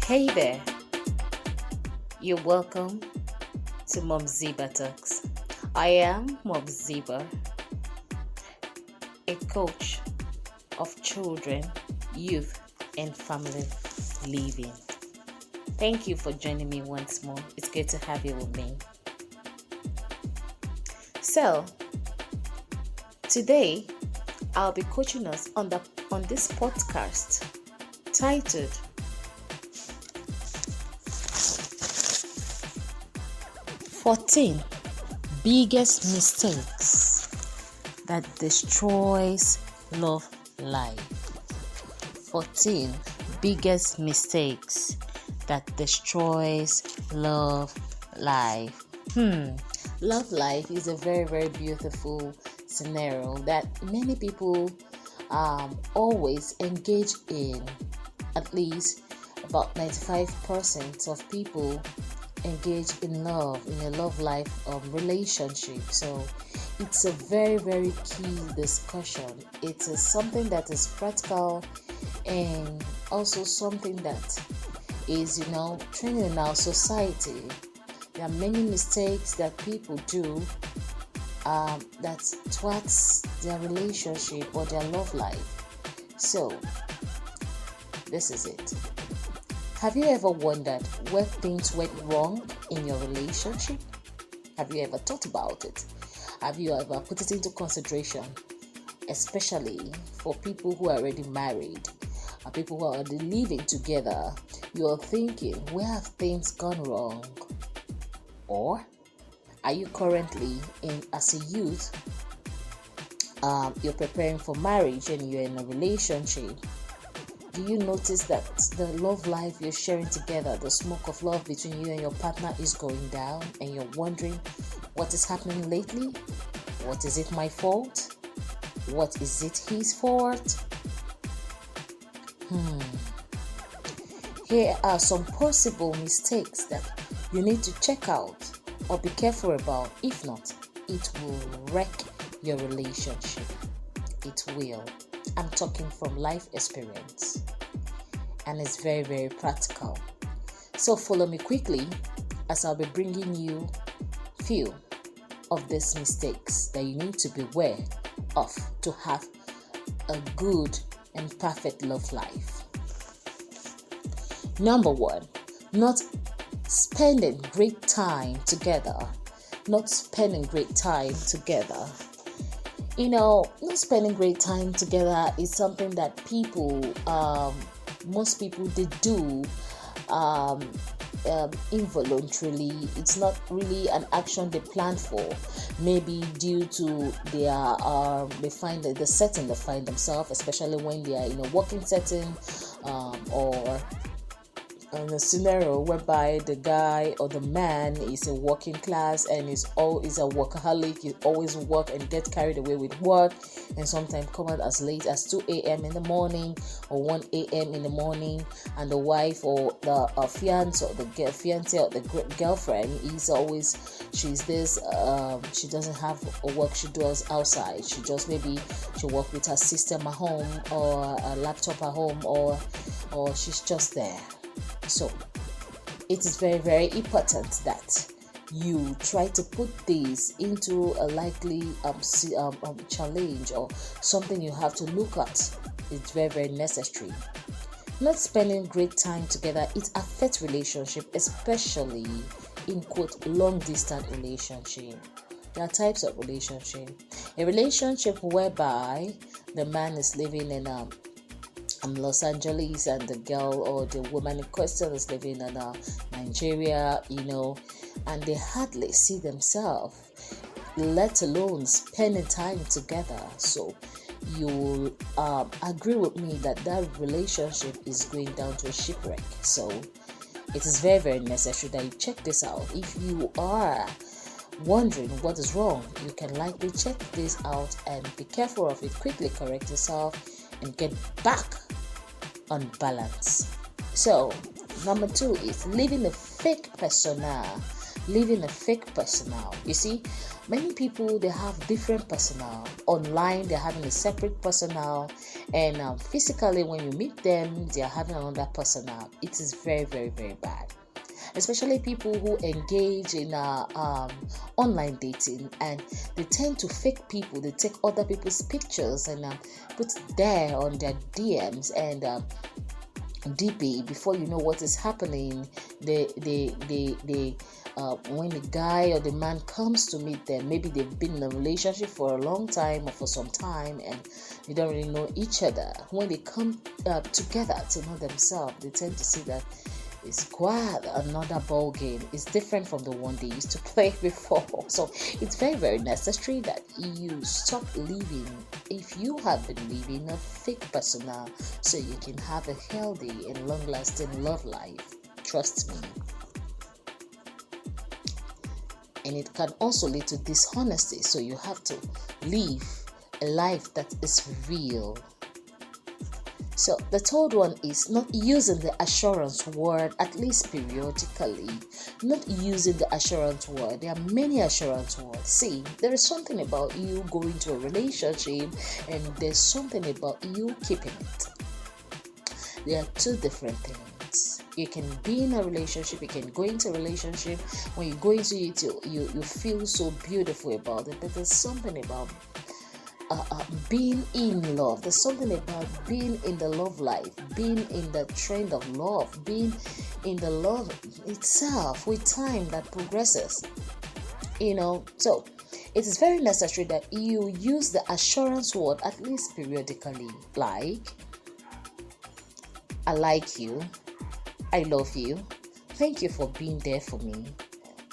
Hey there, you're welcome to MUMZIBAH Talks. I am MUMZIBAH, a coach of children, youth, and family living. Thank you for joining me once more. It's good to have you with me. So, today I'll be coaching us on this podcast titled 14 Biggest Mistakes that Destroys Love Life. 14 Biggest Mistakes that Destroys Love Life. Love life is a very, very beautiful scenario that many people always engage in. At least about 95% of people engage in love, in a love life relationship. So it's a very, very key discussion. It is something that is practical and also something that is, trending in our society. There are many mistakes that people do that thwarts their relationship or their love life. So this is it. Have you ever wondered where things went wrong in your relationship? Have you ever thought about it? Have you ever put it into consideration? Especially for people who are already married, or people who are already living together. You're thinking, where have things gone wrong? Or are you currently as a youth, you're preparing for marriage and you're in a relationship? Do you notice that the love life you're sharing together, the smoke of love between you and your partner is going down, and you're wondering what is happening lately? What is it my fault? What is it his fault? Here are some possible mistakes that you need to check out or be careful about. If not, it will wreck your relationship. It will. I'm talking from life experience, and it's very, very practical. So follow me quickly as I'll be bringing you few of these mistakes that you need to be aware of to have a good and perfect love life. Number one, not spending great time together. Not spending great time together. Not spending great time together is something that people, most people, they do involuntarily. It's not really an action they plan for. Maybe due to they find that the setting they find themselves, especially when they are in a working setting, or in a scenario whereby the guy or the man is a working class and is a workaholic. He always work and get carried away with work, and sometimes come out as late as 2 a.m. in the morning or 1 a.m. in the morning, and the wife or the fiance or the fiance or the girlfriend is always, she's this, she doesn't have a work she does outside. She just maybe she work with her system at home or a laptop at home, or she's just there. So it is very, very important that you try to put this into a likely challenge or something you have to look at. It's very, very necessary. Not spending great time together, it affects relationship, especially in quote long distance relationship. There are types of relationship. A relationship whereby the man is living in Los Angeles and the girl or the woman in question is living in Nigeria, and they hardly see themselves, let alone spending time together. So you'll agree with me that relationship is going down to a shipwreck. So it is very, very necessary that you check this out. If you are wondering what is wrong, you can likely check this out and be careful of it. Quickly correct yourself and get back on balance. So number 2 is living a fake persona living a fake personnel. You see, many people, they have different personnel. Online, they're having a separate personnel, and physically, when you meet them, they are having another personnel. It is very, very, very bad. Especially people who engage in online dating, and they tend to fake people. They take other people's pictures and put it there on their DMs and DP. Before you know what is happening, they when the guy or the man comes to meet them, maybe they've been in a relationship for a long time or for some time, and they don't really know each other. When they come together to know themselves, they tend to see that it's quite another ball game. It's different from the one they used to play before. So it's very, very necessary that you stop living, if you have been living a fake persona, so you can have a healthy and long-lasting love life. Trust me. And it can also lead to dishonesty, so you have to live a life that is real. So the third one is not using the assurance word, at least periodically. Not using the assurance word. There are many assurance words. See, there is something about you going to a relationship, and there's something about you keeping it. There are two different things. You can be in a relationship, you can go into a relationship. When you go into it, you feel so beautiful about it, but there's something about being in love. There's something about being in the love life, being in the trend of love, being in the love itself with time that progresses. So it is very necessary that you use the assurance word at least periodically, like I like you, I love you, thank you for being there for me,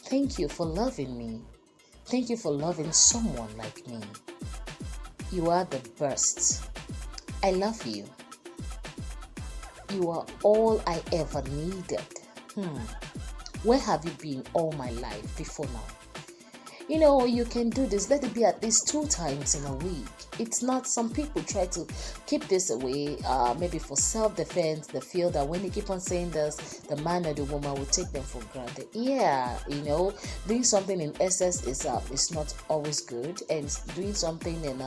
thank you for loving me, thank you for loving someone like me. You are the best. I love you. You are all I ever needed. Where have you been all my life before now? You can do this. Let it be at least 2 times in a week. It's not, some people try to keep this away, maybe for self-defense. They feel that when they keep on saying this, the man or the woman will take them for granted. Yeah, doing something in excess is not always good, and doing something in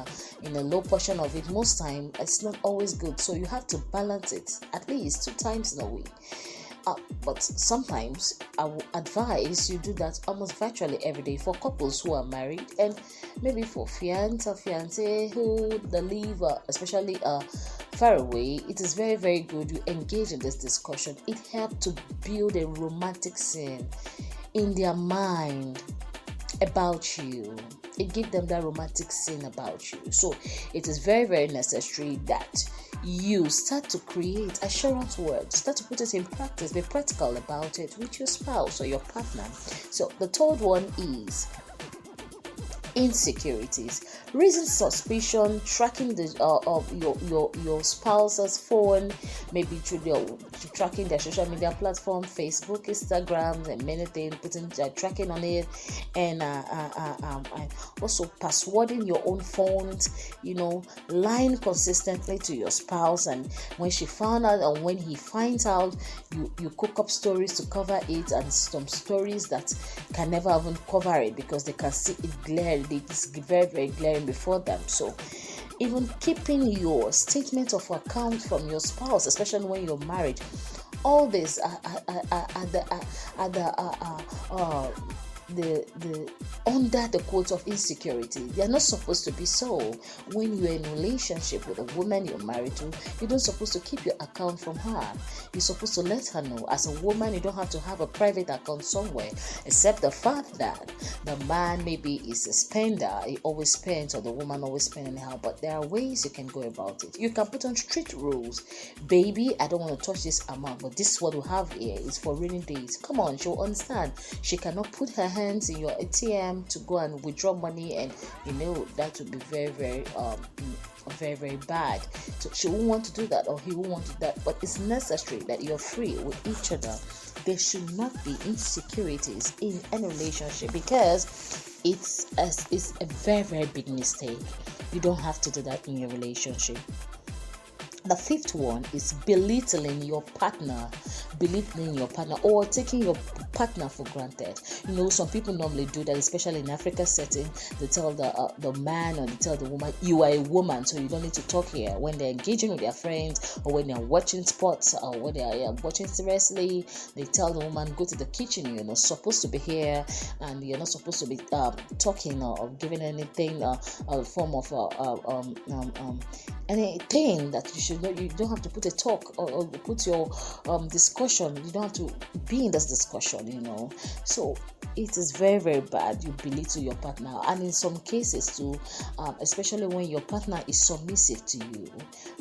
a low portion of it most time, it's not always good. So you have to balance it at least 2 times in a week. But sometimes I will advise you do that almost virtually every day for couples who are married, and maybe for fiancé who they live, especially far away. It is very, very good you engage in this discussion. It helps to build a romantic scene in their mind about you. It gives them that romantic scene about you. So it is very, very necessary that you start to create assurance words, start to put it in practice, be practical about it with your spouse or your partner. So the third one is insecurities, raising suspicion, tracking the your spouse's phone, maybe through tracking their social media platform, Facebook, Instagram, and many things, putting tracking on it, and also passwording your own phones, lying consistently to your spouse, and when she found out or when he finds out, you cook up stories to cover it, and some stories that can never even cover it because they can see it glaring. It's very, very glaring before them. So even keeping your statement of account from your spouse, especially when you're married, all this the under the quote of insecurity. They are not supposed to be so. When you're in a relationship with a woman you're married to, you don't supposed to keep your account from her. You're supposed to let her know. As a woman, you don't have to have a private account somewhere, except the fact that the man maybe is a spender, he always spends, or the woman always spends anyhow. But there are ways you can go about it. You can put on strict rules. Baby, I don't want to touch this amount, but this is what we have here. It's for rainy days. Come on, she'll understand. She cannot put her hands in your ATM to go and withdraw money, and that would be very, very very, very bad. So she won't want to do that, or he won't want to do that. But it's necessary that you're free with each other. There should not be insecurities in any relationship, because it's a very, very big mistake. You don't have to do that in your relationship. The fifth one is belittling your partner, or taking your partner for granted. Some people normally do that, especially in Africa setting. They tell the man, or they tell the woman, you are a woman, so you don't need to talk here. When they're engaging with their friends, or when they're watching sports, or when they're watching seriously, they tell the woman, go to the kitchen, you're not supposed to be here, and you're not supposed to be talking or giving anything, a form of anything that you should know. You don't have to put a talk or put your discussion. You don't have to be in this discussion, So it is very, very bad. You belittle your partner, and in some cases too, especially when your partner is submissive to you.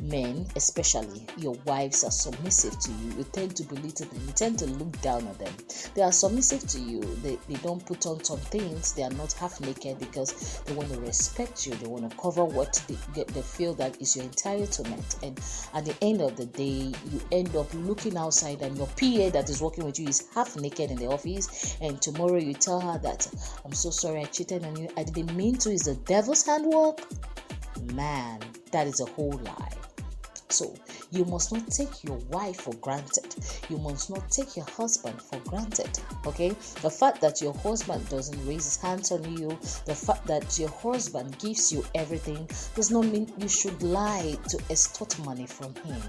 Men, especially your wives, are submissive to you. You tend to belittle them. You tend to look down on them. They are submissive to you. They don't put on some things. They are not half naked because they want to respect you. They want to cover what they feel that is your entitlement. And at the end of the day, you end up looking outside, and your PA that is working with you is half naked in the office, and tomorrow you tell her that, I'm so sorry, I cheated on you, I didn't mean to. Is the devil's handwork? Man, that is a whole lie. So you must not take your wife for granted. You must not take your husband for granted. Okay? The fact that your husband doesn't raise his hands on you, the fact that your husband gives you everything, does not mean you should lie to extort money from him.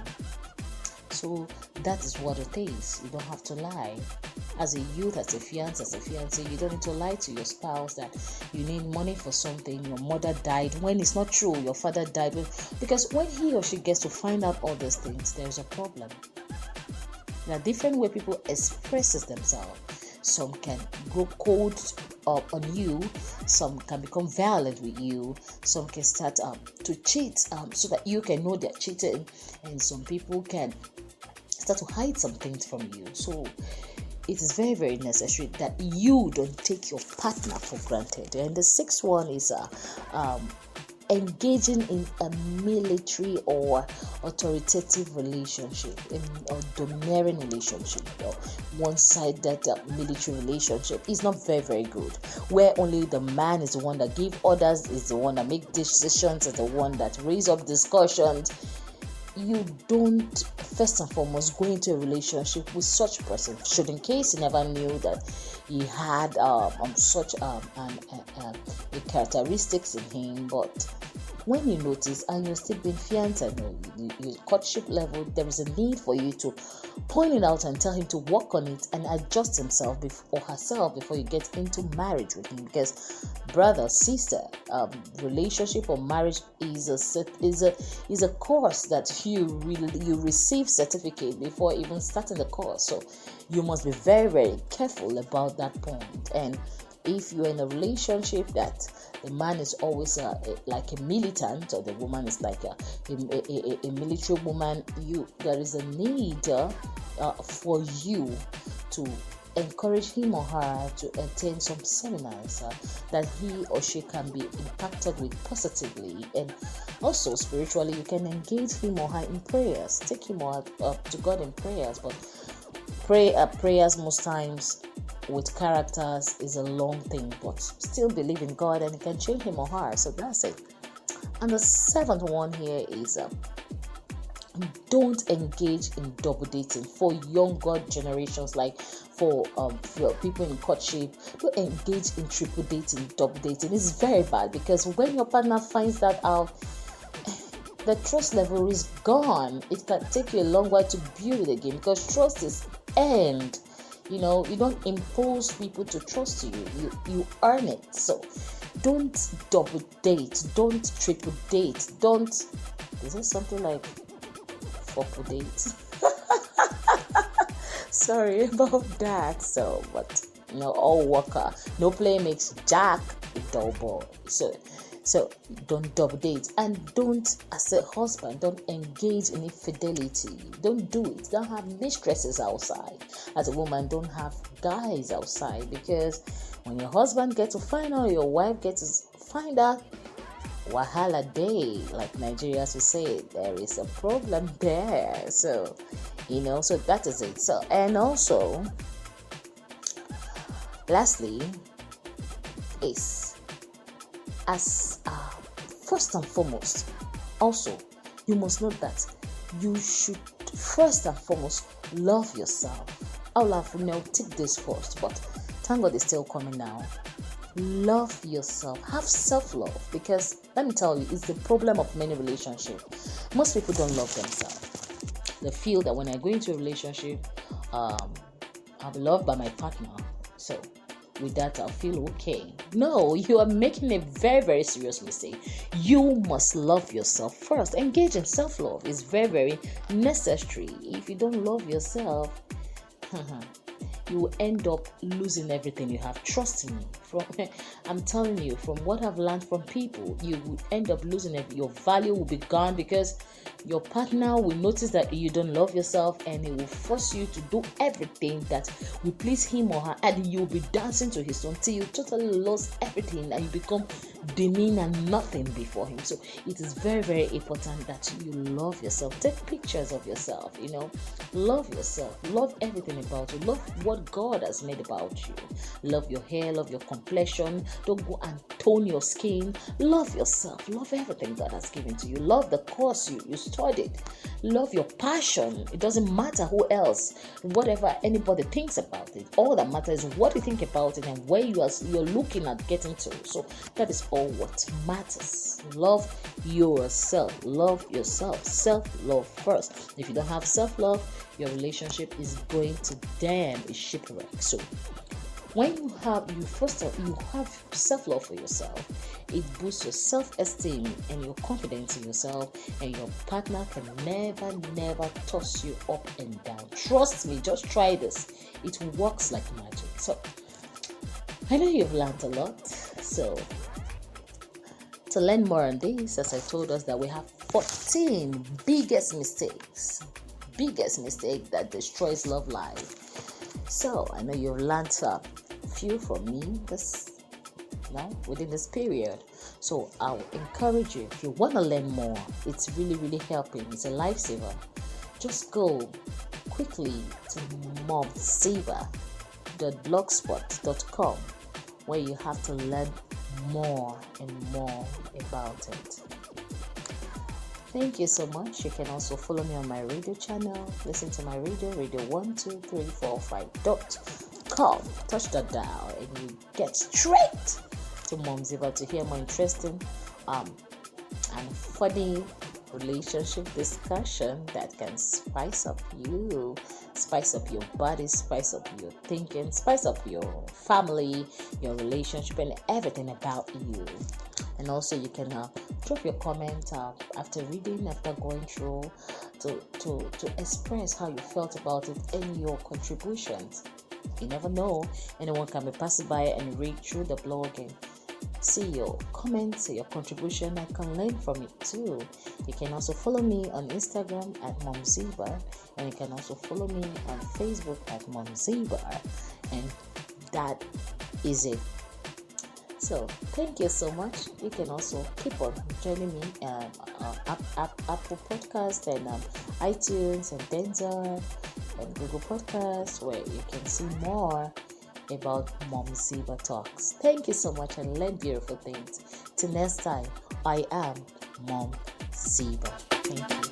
So that is what it is. You don't have to lie. As a youth, as a fiancé, you don't need to lie to your spouse that you need money for something. Your mother died, when it's not true. Your father died, because when he or she gets to find out all those things, there's a problem. There are different ways people express themselves. Some can go cold on you. Some can become violent with you. Some can start to cheat so that you can know they're cheating. And some people can start to hide some things from you. So it is very, very necessary that you don't take your partner for granted. And the sixth one is engaging in a military or authoritative relationship, or domineering relationship, or one-sided military relationship is not very, very good, where only the man is the one that gives orders, is the one that makes decisions, is the one that raises up discussions. You don't first and foremost go into a relationship with such person, should in case you never knew that he had such a characteristics in him. But when you notice, and you're still being fiancé, your courtship level, there is a need for you to point it out and tell him to work on it and adjust himself or herself before you get into marriage with him. Because brother, sister, relationship or marriage is a course that you receive certificate before even starting the course. So you must be very, very careful about that point. And if you're in a relationship that the man is always like a militant, or the woman is like a military woman, there is a need for you to encourage him or her to attend some seminars that he or she can be impacted with positively. And also spiritually, you can engage him or her in prayers, take him or her to God in prayers. But prayers most times with characters is a long thing, but still believe in God and it can change him or her. So that's it. And the seventh one here is don't engage in double dating. For younger generations, like for people in courtship, don't engage in triple dating, double dating. It's very bad, because when your partner finds that out, the trust level is gone. It can take you a long while to build it again, because trust is earned. You don't impose people to trust you. You earn it. So don't double date. Don't triple date. Is it something like fourple date? Sorry about that. So, but all worker. No play makes Jack a dull boy. So don't double date, and don't, as a husband, don't engage in infidelity. Don't do it. Don't have mistresses outside. As a woman, don't have guys outside, because when your husband gets to find out, your wife gets to find out, wahala day, like Nigerians will say, there is a problem there. So, so that is it. So, and also, lastly, is as first and foremost, also, you must know that you should first and foremost love yourself. I'll have take this first, but thank God it's still coming now. Love yourself. Have self-love, because let me tell you, it's the problem of many relationships. Most people don't love themselves. They feel that when I go into a relationship, I'm loved by my partner, so with that I'll feel okay. No, you are making a very, very serious mistake. You must love yourself first. Engage in self-love is very, very necessary. If you don't love yourself, you will end up losing everything you have. Trust me. I'm telling you, from what I've learned from people, you will end up losing it. Your value will be gone, because your partner will notice that you don't love yourself, and he will force you to do everything that will please him or her, and you'll be dancing to his song till you totally lost everything and you become demean and nothing before him. So it is very, very important that you love yourself. Take pictures of yourself, love yourself, love everything about you, love what God has made about you. Love your hair, love your complexion. Don't go and tone your skin. Love yourself, love everything God has given to you. Love the course you studied. Love your passion. It doesn't matter who else, whatever anybody thinks about it. All that matters is what you think about it and where you're looking at getting to. So that is all what matters. Love yourself. Love yourself. Self-love first. If you don't have self-love, your relationship is going to damn a shipwreck. So when you have self-love for yourself, it boosts your self-esteem and your confidence in yourself, and your partner can never toss you up and down. Trust me, just try this. It works like magic. So I know you've learned a lot. So to learn more on this, as I told us that we have 14 biggest mistakes that destroys love life. So I know you've learned a few from me within this period. So I'll encourage you, if you want to learn more, it's really, really helping. It's a lifesaver. Just go quickly to MUMZIBAH.blogspot.com, where you have to learn more and more about it. Thank you so much. You can also follow me on my radio channel. Listen to my radio 12345.com. Touch that dial and you get straight to MUMZIBAH to hear more interesting and funny relationship discussion that can spice up you, spice up your body, spice up your thinking, spice up your family, your relationship, and everything about you. And also you can drop your comment after reading, after going through, to express how you felt about it and your contributions. You never know, anyone can be passing by and read through the blog and see your comments, your contribution. I can learn from it too. You can also follow me on Instagram at MUMZIBAH, and you can also follow me on Facebook at MUMZIBAH, and that is it. So thank you so much. You can also keep on joining me Apple Podcast and iTunes and Deezer and Google Podcasts, where you can see more about MUMZIBAH Talks. Thank you so much, and learn beautiful things. Till next time, I am MUMZIBAH. Thank you.